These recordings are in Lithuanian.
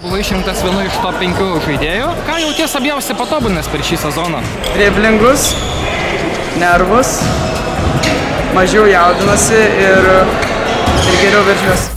Buvai išrinktas vienu iš top 5 žaidėjų. Ką jauties labiausiai patobulinęs per šį sezoną? Driblingus, nervus, mažiau jaudinuosi ir geriau veržiuosi.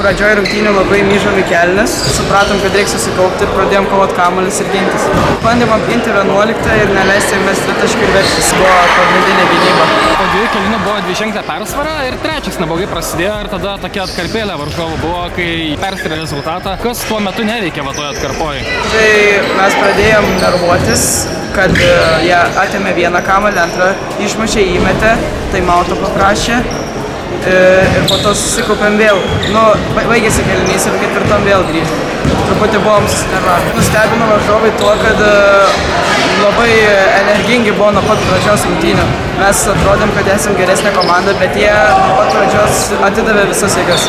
Pradžioje rungtynių labai myžom į kelnes, supratom, kad reikia susikaupti ir pradėjom kovot kamuolius ir gintis. Bandėm apginti 11 ir neleisti mes tritaškių vertis, buvo pagrindinė gynyba. Po 2 kėlinių buvo 2-ženklė persvara ir trečias neblogai prasidėjo ir tada tokia atkarpėlė varžovų buvo, kai perskyrė rezultatą. Kas tuo metu neveikė va toje atkarpoje? Tai mes pradėjom nervuotis, kad jie atėmė vieną kamuolį, antrą išmušė, įmetė, tai mauto paprašė. Ir po to susikaupėm vėl. Baigėsi kėlinys ir ketvirtam vėl grįžom. Truputį buvom susinervavę. Nustebino varžovai tuo, kad labai energingi buvo nuo pat pradžios rungtynių. Mes atrodėm, kad esam geresnė komanda, bet jie nuo pat pradžios atidavė visas jėgas.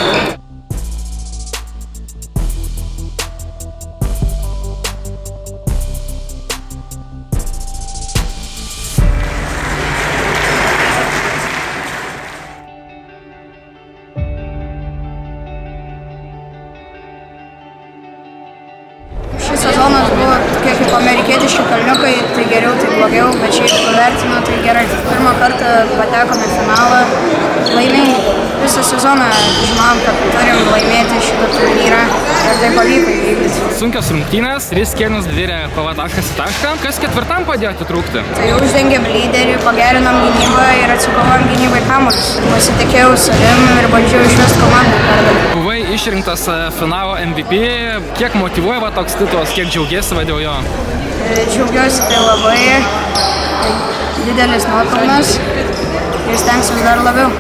Šis sezonas buvo tokie kaip amerikietiški kalniukai, tai geriau, tai blogiau, bet šiaip pavertino, tai gerai. Pirmą kartą patekome į finalą, laimingi. Visą sezoną žinojom, kad turim laimėti šitą turnyrą ir tai pavyko įvykdyti. Sunkios rungtynės, 3 kėlinius virė kova taškas į tašką. Kas ketvirtam padėjo atitrūkti? Tai uždengėm lyderį, pagerinom gynybą ir atsikovojom gynybai kamuolius. Pasitikėjau savim ir bandžiau išvesti komandą pergalę. Buvai išrinktas finalo MVP. Kiek motyvuoja va toks titulas, kiek džiaugiesi va dėl jo? Džiaugiuosi, tai labai didelis nuopelnas ir stengsiuos dar labiau.